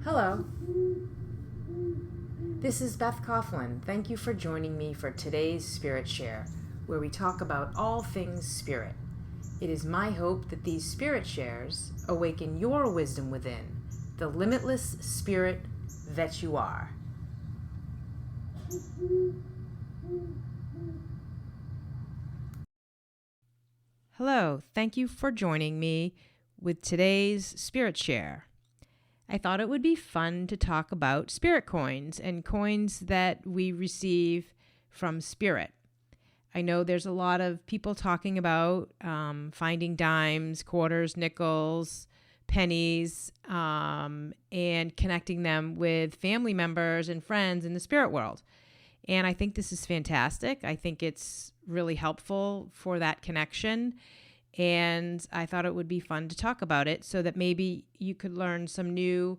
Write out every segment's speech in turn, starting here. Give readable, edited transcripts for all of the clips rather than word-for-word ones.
Hello, this is Beth Coughlin. Thank you for joining me for today's Spirit Share, where we talk about all things spirit. It is my hope that these Spirit Shares awaken your wisdom within, the limitless spirit that you are. Hello, thank you for joining me with today's Spirit Share. I thought it would be fun to talk about spirit coins and coins that we receive from spirit. I know there's a lot of people talking about finding dimes, quarters, nickels, pennies, and connecting them with family members and friends in the spirit world. And I think this is fantastic. I think it's really helpful for that connection. And I thought it would be fun to talk about it so that maybe you could learn some new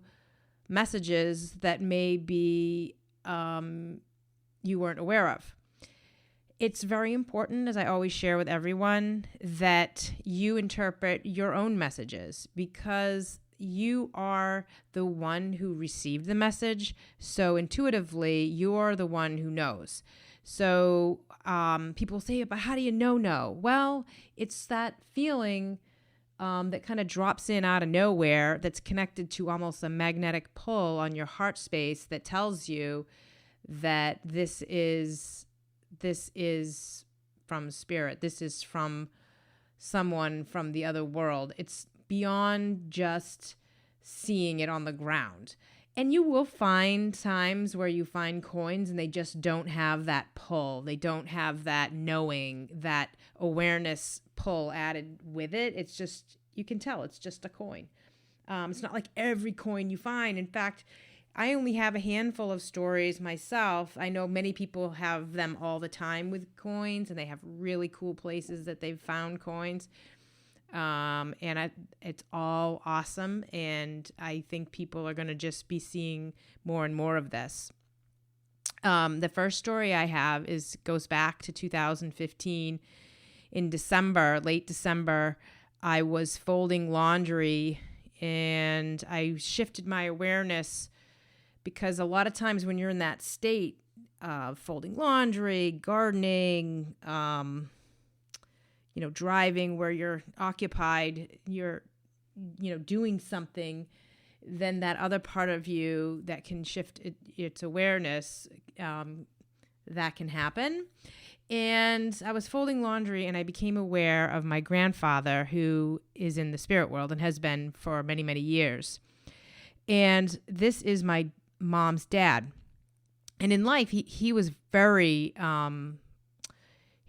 messages that maybe you weren't aware of. It's very important, as I always share with everyone, that you interpret your own messages because you are the one who received the message. So intuitively, you're the one who knows. So people say, but how do you know? Well, it's that feeling that kind of drops in out of nowhere that's connected to almost a magnetic pull on your heart space that tells you that this is from spirit. This is from someone from the other world. It's beyond just seeing it on the ground. And you will find times where you find coins and they just don't have that pull. They don't have that knowing, that awareness pull added with it. It's just, you can tell it's just a coin. It's not like every coin you find. In fact, I only have a handful of stories myself. I know many people have them all the time with coins, and they have really cool places that they've found coins. It's all awesome, and I think people are going to just be seeing more and more of this. The first story I have goes back to 2015. In December, late December, I was folding laundry, and I shifted my awareness because a lot of times when you're in that state of folding laundry, gardening, driving where you're occupied, you're, doing something, then that other part of you that can shift its awareness, that can happen. And I was folding laundry and I became aware of my grandfather, who is in the spirit world and has been for many, many years. And this is my mom's dad. And in life, he was very... he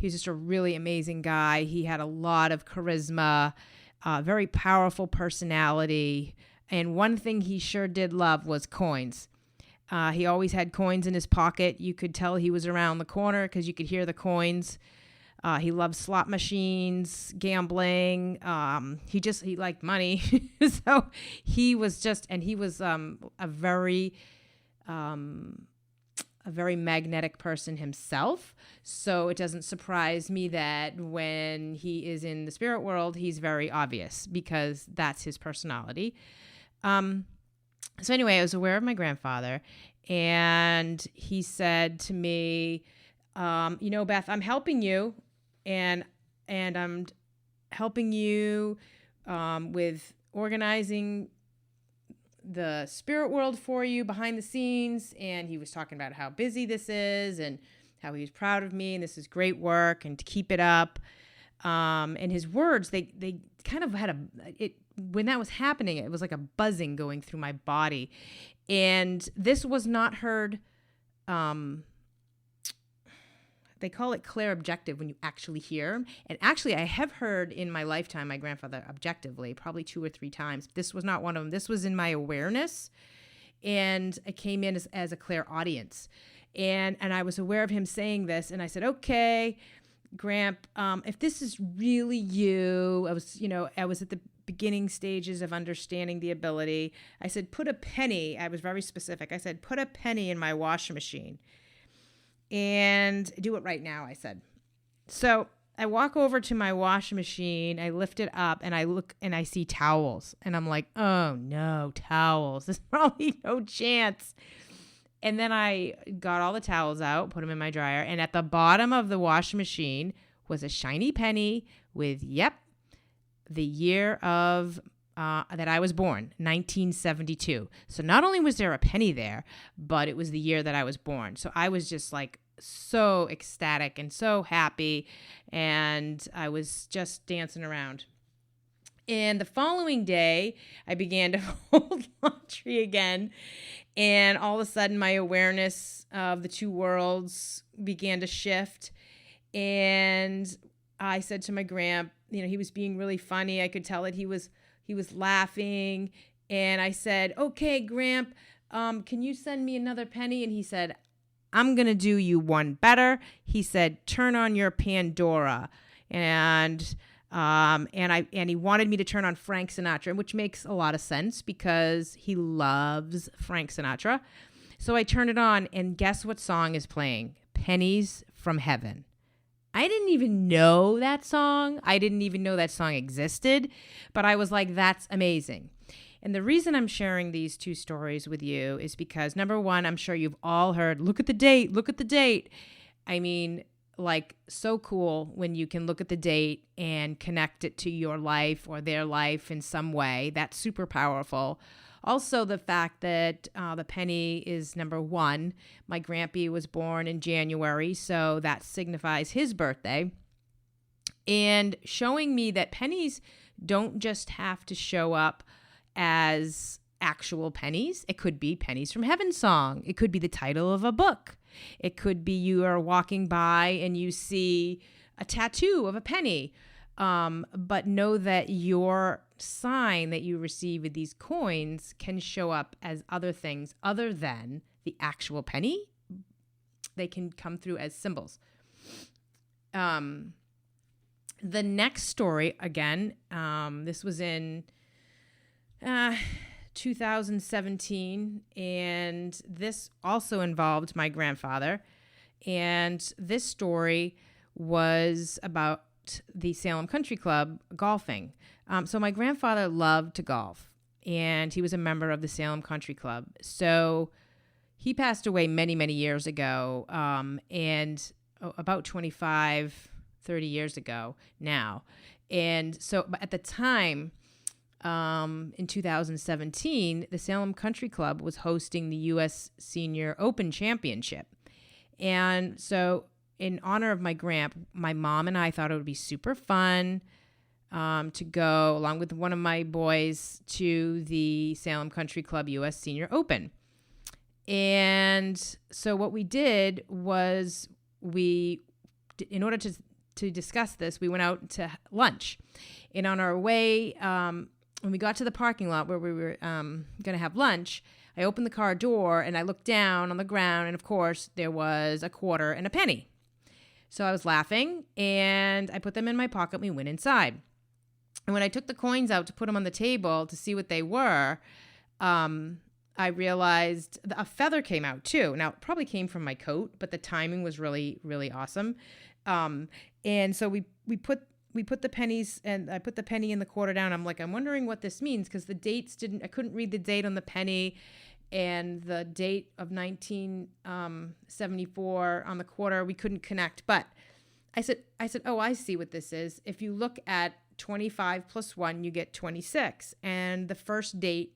was just a really amazing guy. He had a lot of charisma, very powerful personality. And one thing he sure did love was coins. He always had coins in his pocket. You could tell he was around the corner because you could hear the coins. He loved slot machines, gambling. He liked money. So he was a very magnetic person himself. So it doesn't surprise me that when he is in the spirit world, he's very obvious because that's his personality. So anyway, I was aware of my grandfather, and he said to me, Beth, I'm helping you, and I'm helping you with organizing the spirit world for you behind the scenes. And he was talking about how busy this is and how he was proud of me and this is great work and to keep it up. And his words, they kind of had when that was happening, it was like a buzzing going through my body. And this was not heard. They call it clear objective when you actually hear him. And actually, I have heard in my lifetime my grandfather objectively, probably 2 or 3 times. This was not one of them. This was in my awareness. And I came in as a clear audience. And I was aware of him saying this. And I said, okay, Gramp, if this is really you, I was at the beginning stages of understanding the ability. I said, put a penny. I was very specific. I said, put a penny in my washing machine. And do it right now, I said. So I walk over to my washing machine, I lift it up, and I look and I see towels. And I'm like, oh no, towels. There's probably no chance. And then I got all the towels out, put them in my dryer, and at the bottom of the washing machine was a shiny penny with, the year of that I was born, 1972. So not only was there a penny there, but it was the year that I was born. So I was just like so ecstatic and so happy, and I was just dancing around. And the following day, I began to fold laundry again. And all of a sudden, my awareness of the two worlds began to shift. And I said to my Gramp, he was being really funny. I could tell that he was laughing. And I said, okay, Gramp, can you send me another penny? And he said, I'm going to do you one better. He said, turn on your Pandora. And he wanted me to turn on Frank Sinatra, which makes a lot of sense because he loves Frank Sinatra. So I turned it on, and guess what song is playing? Pennies from Heaven. I didn't even know that song. I didn't even know that song existed, but I was like, that's amazing. And the reason I'm sharing these two stories with you is because, number one, I'm sure you've all heard, look at the date. I mean, like, so cool when you can look at the date and connect it to your life or their life in some way. That's super powerful. Also, the fact that the penny is number one. My Grampy was born in January, so that signifies his birthday. And showing me that pennies don't just have to show up as actual pennies. It could be Pennies from Heaven song. It could be the title of a book. It could be you are walking by and you see a tattoo of a penny. But know that your sign that you receive with these coins can show up as other things other than the actual penny. They can come through as symbols. The next story, again, this was in 2017, and this also involved my grandfather. And this story was about the Salem Country Club golfing. So my grandfather loved to golf, and he was a member of the Salem Country Club. So he passed away many, many years ago, and about 25, 30 years ago now. And so at the time, in 2017, the Salem Country Club was hosting the U.S. Senior Open Championship. And so in honor of my Gramp, my mom and I thought it would be super fun to go, along with one of my boys, to the Salem Country Club U.S. Senior Open. And so what we did was in order to discuss this, we went out to lunch. And on our way, when we got to the parking lot where we were going to have lunch, I opened the car door and I looked down on the ground, and of course there was a quarter and a penny. So I was laughing, and I put them in my pocket. We went inside. And when I took the coins out to put them on the table to see what they were, I realized a feather came out too. Now, it probably came from my coat, but the timing was really, really awesome. And so we put the pennies, and I put the penny in the quarter down. I'm like, I'm wondering what this means, because the dates I couldn't read the date on the penny, and the date of 1974 on the quarter, we couldn't connect. But I said, oh, I see what this is. If you look at 25 plus 1, you get 26. And the first date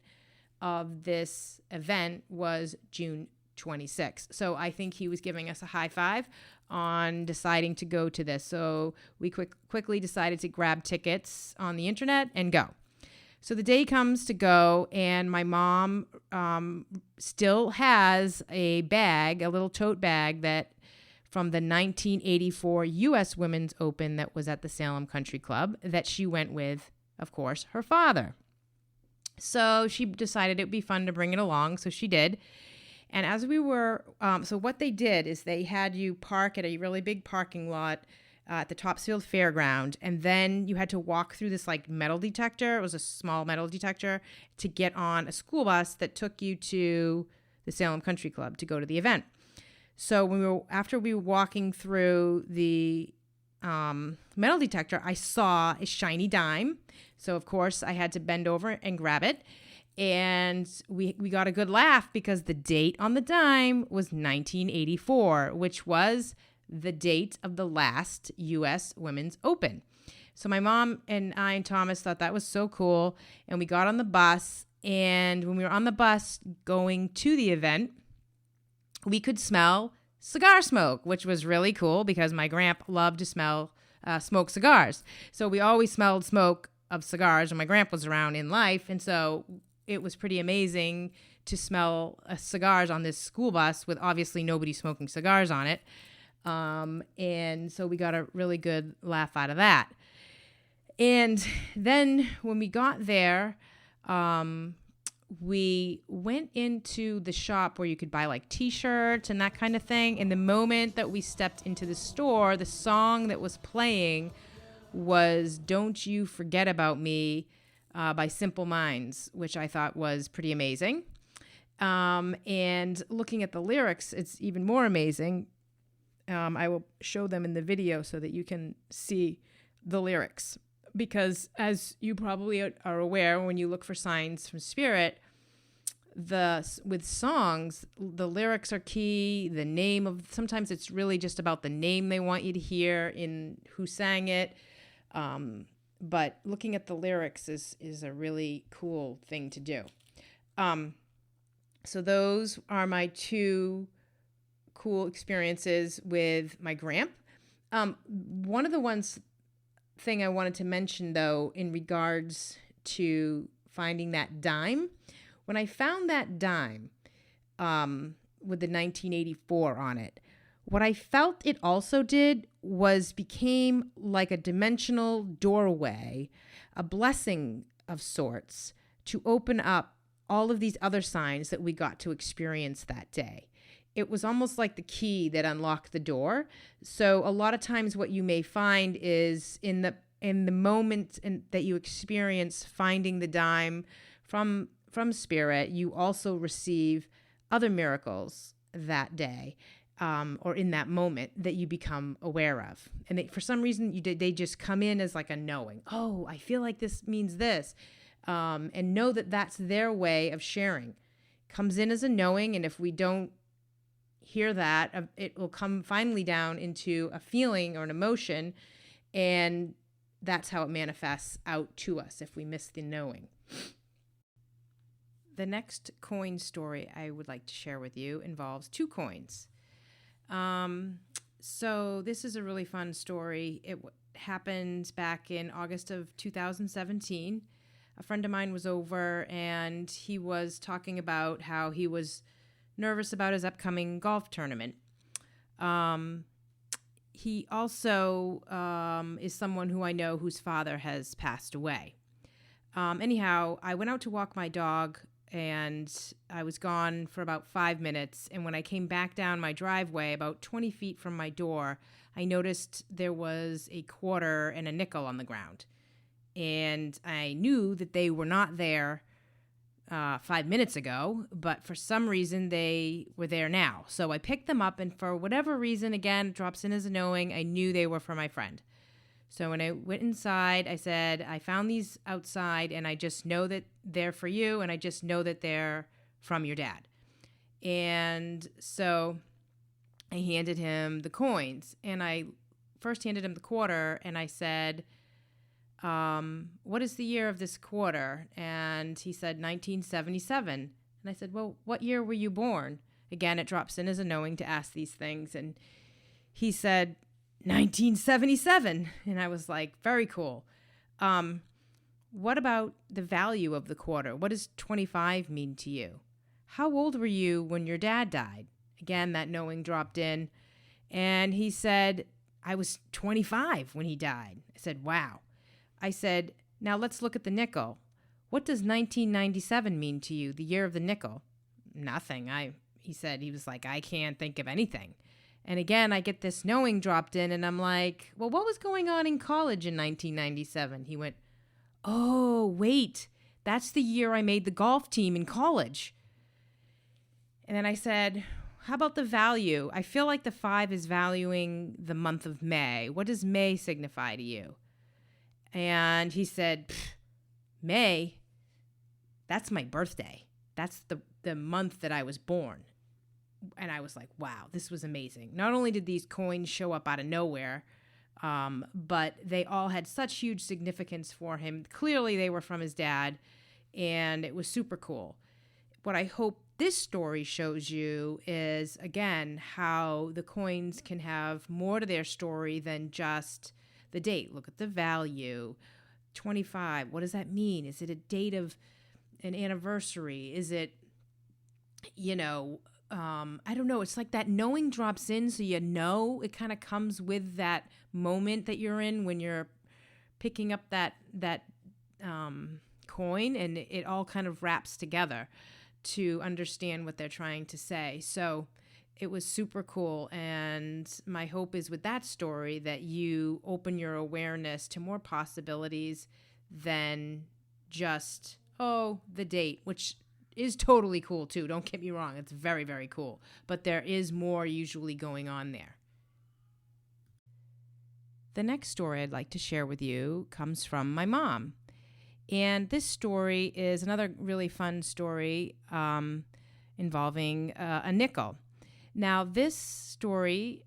of this event was June 26. So I think he was giving us a high five on deciding to go to this. So we quickly decided to grab tickets on the internet and go. So the day comes to go, and my mom still has a bag, a little tote bag that from the 1984 U.S. Women's Open that was at the Salem Country Club that she went with, of course, her father. So she decided it would be fun to bring it along, so she did. And as we were, so what they did is they had you park at a really big parking lot at the Topsfield Fairground, and then you had to walk through this like metal detector. It was a small metal detector to get on a school bus that took you to the Salem Country Club to go to the event. So after we were walking through the metal detector, I saw a shiny dime. So, of course, I had to bend over and grab it. And we got a good laugh because the date on the dime was 1984, which was the date of the last U.S. Women's Open. So my mom and I and Thomas thought that was so cool. And we got on the bus. And when we were on the bus going to the event, we could smell cigar smoke, which was really cool because my grandpa loved to smoke cigars. So we always smelled smoke of cigars when my grandpa was around in life. And so it was pretty amazing to smell cigars on this school bus with obviously nobody smoking cigars on it. And so we got a really good laugh out of that. And then when we got there, we went into the shop where you could buy like t-shirts and that kind of thing. And the moment that we stepped into the store, the song that was playing was Don't You Forget About Me by Simple Minds, which I thought was pretty amazing. And looking at the lyrics, it's even more amazing. I will show them in the video so that you can see the lyrics. Because as you probably are aware, when you look for signs from spirit, with songs, the lyrics are key. The name of, sometimes it's really just about the name they want you to hear in who sang it. But looking at the lyrics is a really cool thing to do. So those are my two cool experiences with my grandp. One of the thing I wanted to mention, though, in regards to finding that dime, when I found that dime with the 1984 on it, what I felt it also did was became like a dimensional doorway, a blessing of sorts to open up all of these other signs that we got to experience that day. It was almost like the key that unlocked the door. So a lot of times what you may find is in the moment that you experience finding the dime from spirit, you also receive other miracles that day or in that moment that you become aware of. And for some reason, they just come in as like a knowing. Oh, I feel like this means this. And know that that's their way of sharing. Comes in as a knowing, and if we don't hear that, it will come finally down into a feeling or an emotion, and that's how it manifests out to us if we miss the knowing. The next coin story I would like to share with you involves two coins. So this is a really fun story. It happened back in August of 2017. A friend of mine was over, and he was talking about how he was nervous about his upcoming golf tournament. He also is someone who I know whose father has passed away. Anyhow, I went out to walk my dog, and I was gone for about 5 minutes. And when I came back down my driveway, about 20 feet from my door, I noticed there was a quarter and a nickel on the ground. And I knew that they were not there 5 minutes ago, but for some reason they were there now. So I picked them up, and for whatever reason, again, drops in as a knowing, I knew they were for my friend. So when I went inside, I said, I found these outside, and I just know that they're for you, and I just know that they're from your dad. And so I handed him the coins, and I first handed him the quarter, and I said, what is the year of this quarter? And he said 1977. And I said, well, what year were you born? Again, it drops in as a knowing to ask these things. And he said 1977. And I was like, very cool. What about the value of the quarter? What does 25 mean to you? How old were you when your dad died? Again, that knowing dropped in. And he said, I was 25 when he died. I said, wow. I said, now let's look at the nickel. What does 1997 mean to you, the year of the nickel? Nothing. He was like, I can't think of anything. And again, I get this knowing dropped in, and I'm like, well, what was going on in college in 1997? He went, oh, wait, that's the year I made the golf team in college. And then I said, how about the value? I feel like the 5 is valuing the month of May. What does May signify to you? And he said, May, that's my birthday. That's the month that I was born. And I was like, wow, this was amazing. Not only did these coins show up out of nowhere, but they all had such huge significance for him. Clearly, they were from his dad, and it was super cool. What I hope this story shows you is, again, how the coins can have more to their story than just the date. Look at the value. 25, what does that mean? Is it a date of an anniversary? Is it, I don't know. It's like that knowing drops in, so it kind of comes with that moment that you're in when you're picking up that coin, and it all kind of wraps together to understand what they're trying to say. So it was super cool, and my hope is with that story that you open your awareness to more possibilities than just, the date, which is totally cool too. Don't get me wrong. It's very, very cool. But there is more usually going on there. The next story I'd like to share with you comes from my mom. And this story is another really fun story involving a nickel. Now, this story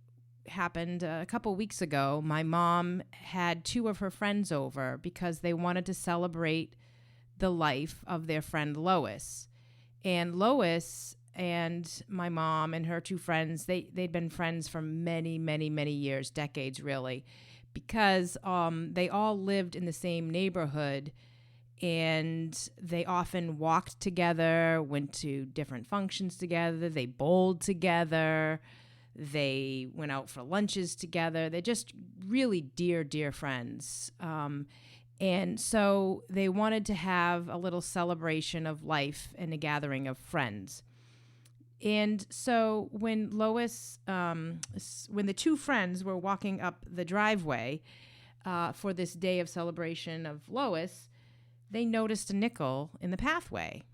happened a couple weeks ago. My mom had 2 of her friends over because they wanted to celebrate the life of their friend Lois. And Lois and my mom and her 2 friends, they'd been friends for many, many, many years, decades really, because they all lived in the same neighborhood, and they often walked together, went to different functions together, they bowled together, they went out for lunches together. They're just really dear, dear friends. And so they wanted to have a little celebration of life and a gathering of friends. And so when when the 2 friends were walking up the driveway for this day of celebration of Lois, they noticed a nickel in the pathway.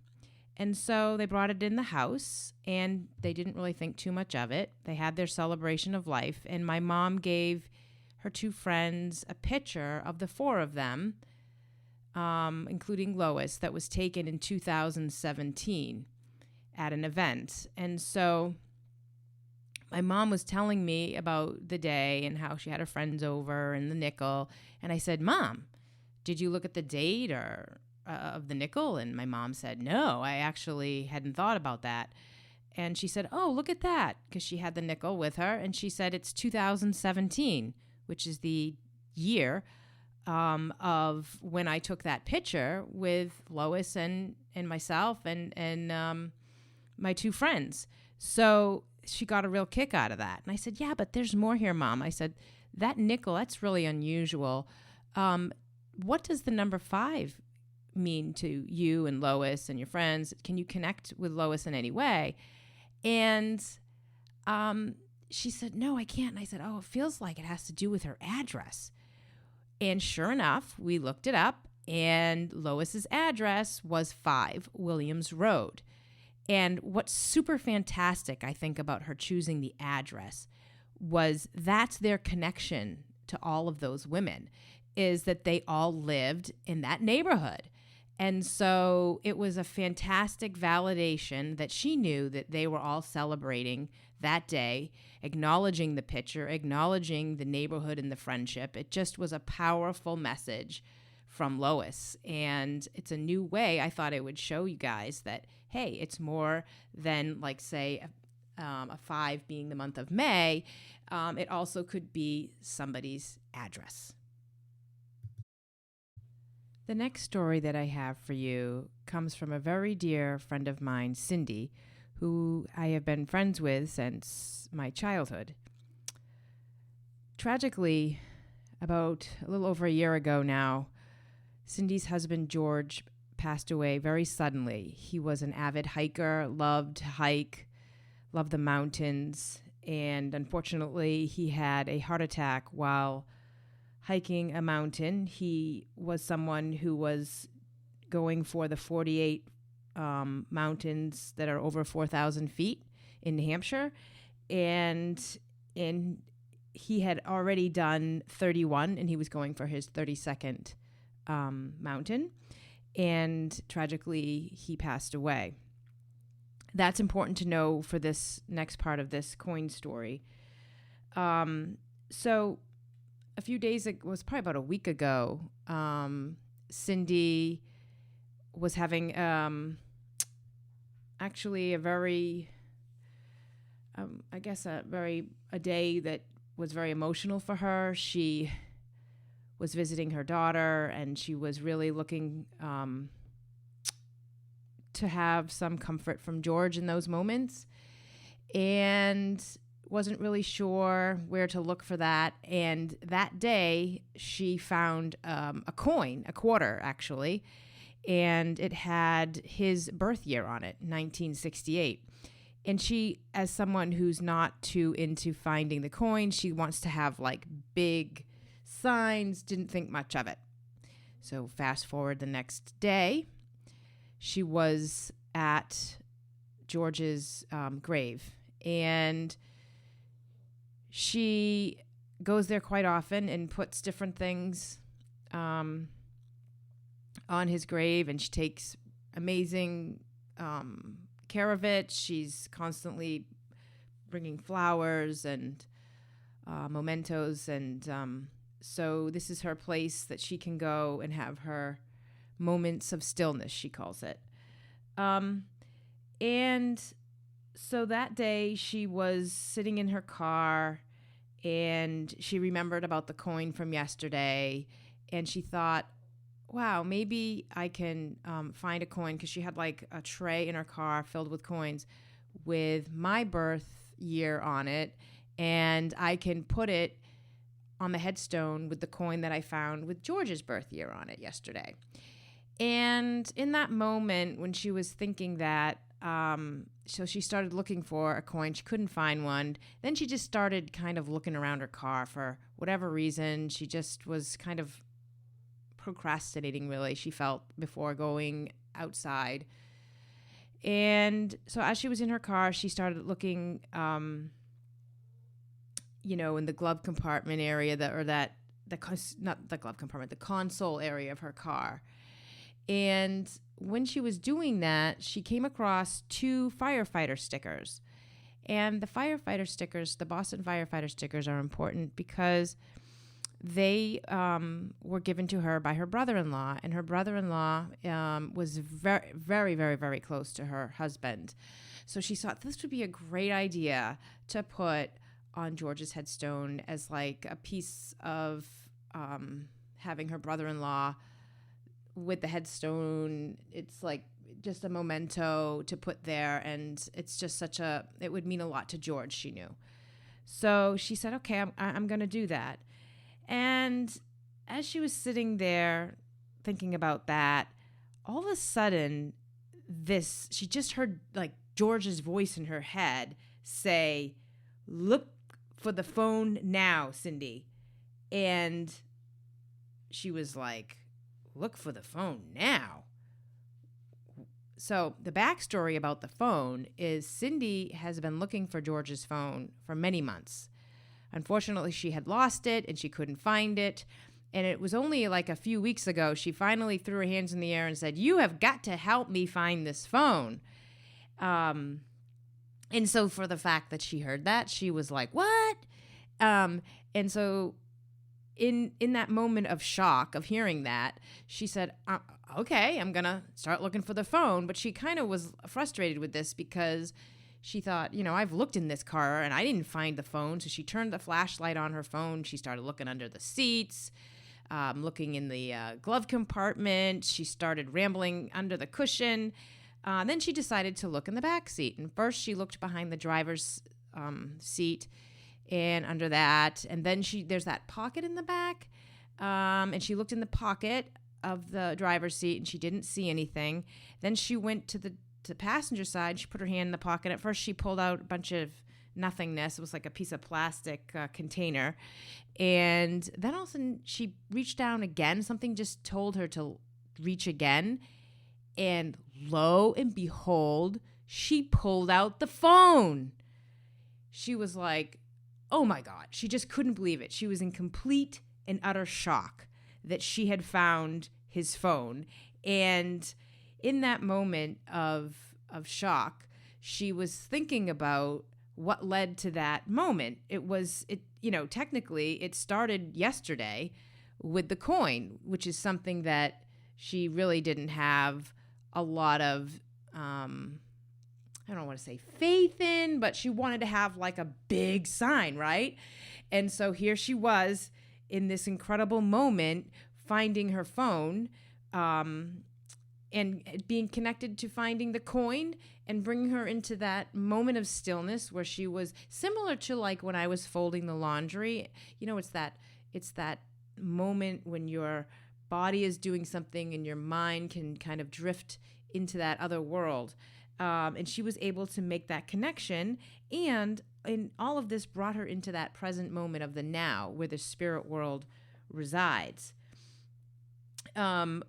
And so they brought it in the house, and they didn't really think too much of it. They had their celebration of life, and my mom gave her 2 friends a picture of the 4 of them, including Lois, that was taken in 2017 at an event. And so my mom was telling me about the day and how she had her friends over and the nickel. And I said, Mom, did you look at the date or of the nickel? And my mom said, no, I actually hadn't thought about that. And she said, oh, look at that, because she had the nickel with her. And she said it's 2017, which is the year of when I took that picture with Lois and myself and my 2 friends. So she got a real kick out of that. And I said, yeah, but there's more here, Mom. I said, that nickel, that's really unusual. What does the number 5 mean to you and Lois and your friends? Can you connect with Lois in any way? And she said, no, I can't. And I said, oh, it feels like it has to do with her address. And sure enough, we looked it up, and Lois's address was 5 Williams Road. And what's super fantastic, I think, about her choosing the address was that's their connection to all of those women, is that they all lived in that neighborhood. And so it was a fantastic validation that she knew that they were all celebrating that day, acknowledging the picture, acknowledging the neighborhood and the friendship. It just was a powerful message from Lois. And it's a new way I thought it would show you guys that, hey, it's more than, like, say, a 5 being the month of May. It also could be somebody's address. The next story that I have for you comes from a very dear friend of mine, Cindy, who I have been friends with since my childhood. Tragically, about a little over a year ago now, Cindy's husband, George, passed away very suddenly. He was an avid hiker, loved to hike, loved the mountains, and unfortunately, he had a heart attack while hiking a mountain. He was someone who was going for the 48 mountains that are over 4,000 feet. in New Hampshire. And he had already done 31, and he was going for his 32nd mountain. And tragically, he passed away. That's important to know for this next part of this coin story. So a few days ago, it was probably about a week ago, Cindy was having actually a very, a day that was very emotional for her. She was visiting her daughter, and she was really looking to have some comfort from George in those moments, and wasn't really sure where to look for that. And that day she found a coin, a quarter actually, and it had his birth year on it, 1968. And she, as someone who's not too into finding the coin, she wants to have like big signs, didn't think much of it. So fast forward the next day, she was at George's grave, and she goes there quite often and puts different things on his grave, and she takes amazing care of it. She's constantly bringing flowers and mementos, and so this is her place that she can go and have her moments of stillness, she calls it. And so that day she was sitting in her car, and she remembered about the coin from yesterday, and she thought, wow, maybe I can find a coin, because she had like a tray in her car filled with coins with my birth year on it, and I can put it on the headstone with the coin that I found with George's birth year on it yesterday. And in that moment, when she was thinking that, so she started looking for a coin. She couldn't find one. Then she just started kind of looking around her car for whatever reason. She just was kind of procrastinating, really, she felt, before going outside. And so as she was in her car, she started looking, in the glove compartment area, the console area of her car. And when she was doing that, she came across 2 firefighter stickers. And the firefighter stickers, the Boston firefighter stickers, are important because they were given to her by her brother-in-law. And her brother-in-law was very, very, very, very close to her husband. So she thought this would be a great idea to put on George's headstone as like a piece of having her brother-in-law with the headstone. It's like just a memento to put there, and it's just it would mean a lot to George, she knew. So she said, okay, I'm going to do that. And as she was sitting there thinking about that, all of a sudden she just heard like George's voice in her head say, "Look for the phone now, Cindy." And she was like, "Look for the phone now." So the backstory about the phone is Cindy has been looking for George's phone for many months. Unfortunately, she had lost it and she couldn't find it. And it was only like a few weeks ago, she finally threw her hands in the air and said, "You have got to help me find this phone." And so for the fact that she heard that, she was like, "What?" And so in that moment of shock of hearing that, she said, okay, I'm going to start looking for the phone. But she kind of was frustrated with this because she thought, I've looked in this car and I didn't find the phone. So she turned the flashlight on her phone. She started looking under the seats, looking in the glove compartment. She started rambling under the cushion. Then she decided to look in the back seat. And first she looked behind the driver's seat and under that. And then there's that pocket in the back. And she looked in the pocket of the driver's seat and she didn't see anything. Then she went to the passenger side. She put her hand in the pocket. At first she pulled out a bunch of nothingness. It was like a piece of plastic container. And then all of a sudden she reached down again. Something just told her to reach again. And lo and behold, she pulled out the phone. She was like, oh my God. She just couldn't believe it. She was in complete and utter shock that she had found his phone. And in that moment of shock, she was thinking about what led to that moment. Technically it started yesterday with the coin, which is something that she really didn't have a lot of, I don't want to say faith in, but she wanted to have like a big sign, right? And so here she was in this incredible moment, finding her phone, and being connected to finding the coin and bringing her into that moment of stillness where she was similar to like when I was folding the laundry. It's that moment when your body is doing something and your mind can kind of drift into that other world. And she was able to make that connection. And all of this brought her into that present moment of the now where the spirit world resides.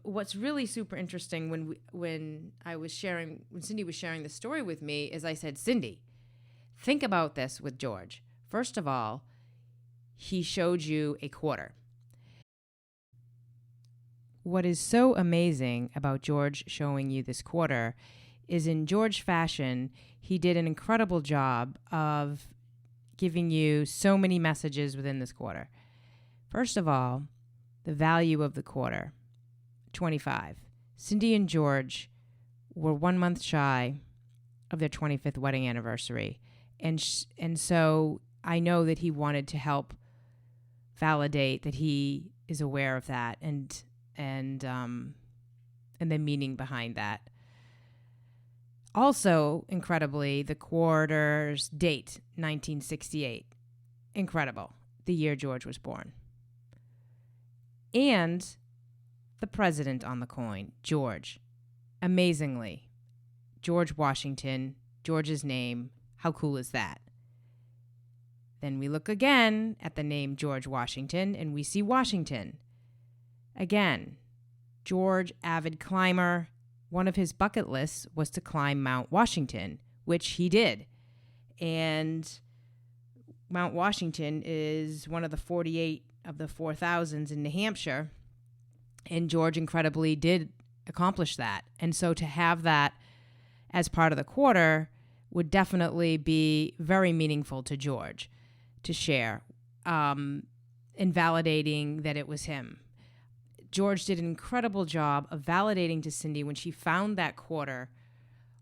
What's really super interesting when Cindy was sharing the story with me is I said, Cindy, think about this with George. First of all, he showed you a quarter. What is so amazing about George showing you this quarter is in George fashion, he did an incredible job of giving you so many messages within this quarter. First of all, the value of the quarter, 25. Cindy and George were 1 month shy of their 25th wedding anniversary. And so I know that he wanted to help validate that he is aware of that and the meaning behind that. Also, incredibly, the quarter's date, 1968. Incredible. The year George was born. And the president on the coin, George. Amazingly, George Washington, George's name. How cool is that? Then we look again at the name George Washington and we see Washington. Again, George, avid climber. One of his bucket lists was to climb Mount Washington, which he did. And Mount Washington is one of the 48 of the 4,000s in New Hampshire. And George incredibly did accomplish that. And so to have that as part of the quarter would definitely be very meaningful to George to share, in validating that it was him. George did an incredible job of validating to Cindy when she found that quarter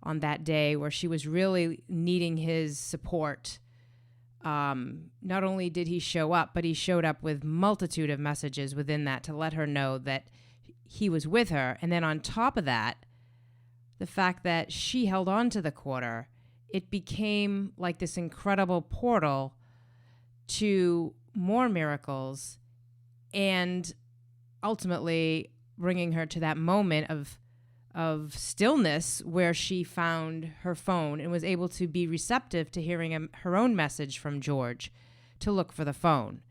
on that day where she was really needing his support. Not only did he show up, but he showed up with multitude of messages within that to let her know that he was with her. And then on top of that, the fact that she held on to the quarter, it became like this incredible portal to more miracles and ultimately bringing her to that moment of stillness where she found her phone and was able to be receptive to hearing her own message from George to look for the phone.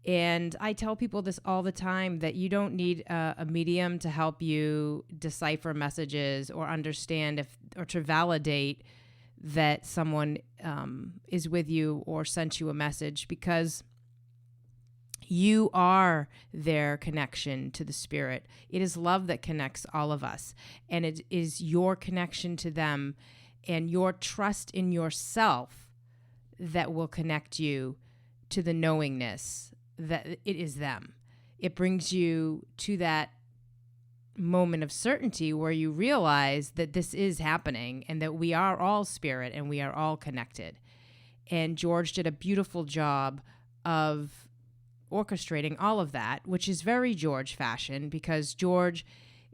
And I tell people this all the time, that you don't need a medium to help you decipher messages or understand or to validate that someone is with you or sent you a message, because you are their connection to the spirit. It is love that connects all of us. And it is your connection to them and your trust in yourself that will connect you to the knowingness that it is them. It brings you to that moment of certainty where you realize that this is happening and that we are all spirit and we are all connected. And George did a beautiful job of orchestrating all of that, which is very George fashion, because George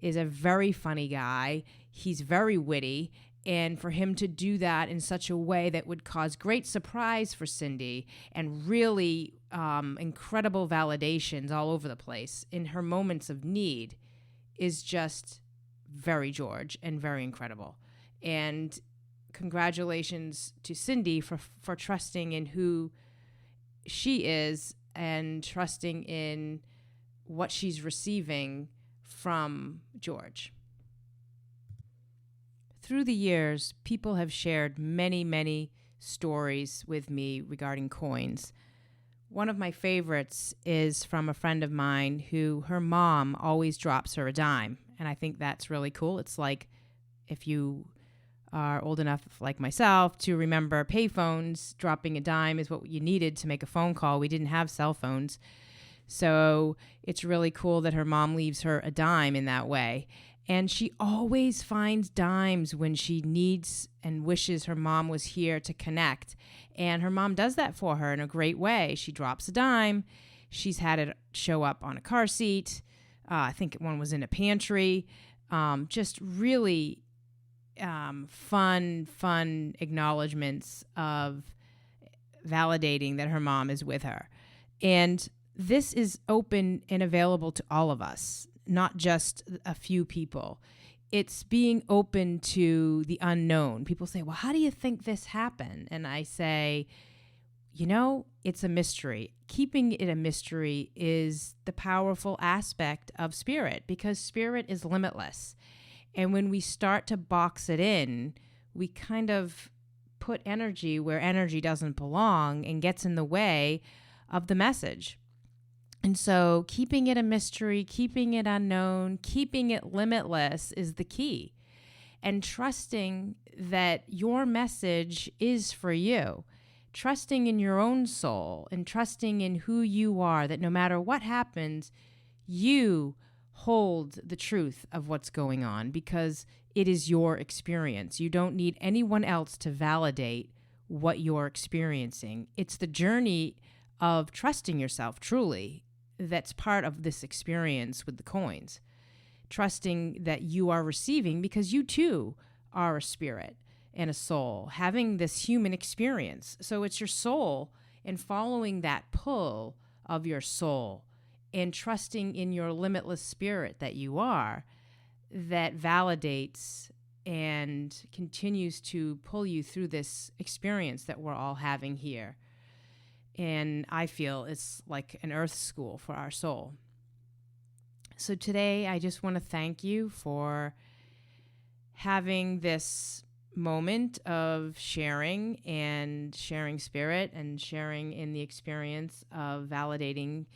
is a very funny guy. He's very witty. And for him to do that in such a way that would cause great surprise for Cindy and really incredible validations all over the place in her moments of need is just very George and very incredible. And congratulations to Cindy for trusting in who she is and trusting in what she's receiving from George. through the years, people have shared many, many stories with me regarding coins. One of my favorites is from a friend of mine who her mom always drops her a dime. And I think that's really cool. It's like if you are old enough, like myself, to remember payphones, dropping a dime is what you needed to make a phone call. We didn't have cell phones. So it's really cool that her mom leaves her a dime in that way. And she always finds dimes when she needs and wishes her mom was here to connect. And her mom does that for her in a great way. She drops a dime. She's had it show up on a car seat. I think one was in a pantry. Just really fun acknowledgments of validating that her mom is with her. And this is open and available to all of us, not just a few people. It's being open to the unknown. People say, well, how do you think this happened? And I say, it's a mystery. Keeping it a mystery is the powerful aspect of spirit, because spirit is limitless. And when we start to box it in, we kind of put energy where energy doesn't belong and gets in the way of the message. And so keeping it a mystery, keeping it unknown, keeping it limitless is the key. And trusting that your message is for you. Trusting in your own soul and trusting in who you are, that no matter what happens, you hold the truth of what's going on because it is your experience. You don't need anyone else to validate what you're experiencing. It's the journey of trusting yourself truly that's part of this experience with the coins. Trusting that you are receiving because you too are a spirit and a soul having this human experience. So it's your soul and following that pull of your soul and trusting in your limitless spirit that you are, that validates and continues to pull you through this experience that we're all having here. And I feel it's like an earth school for our soul. So today, I just want to thank you for having this moment of sharing spirit and sharing in the experience of validating,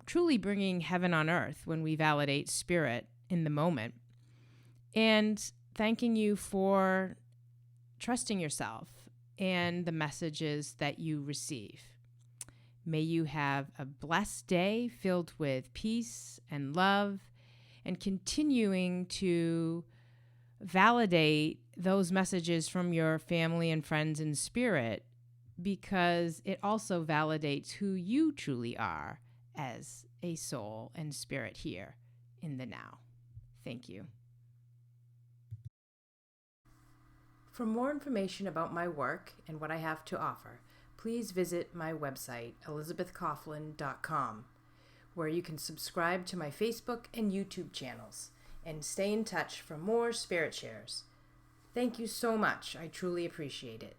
truly bringing heaven on earth when we validate spirit in the moment. And thanking you for trusting yourself and the messages that you receive. May you have a blessed day filled with peace and love, and continuing to validate those messages from your family and friends in spirit, because it also validates who you truly are as a soul and spirit here in the now. Thank you. For more information about my work and what I have to offer, please visit my website, elizabethcoughlin.com, where you can subscribe to my Facebook and YouTube channels and stay in touch for more spirit shares. Thank you so much. I truly appreciate it.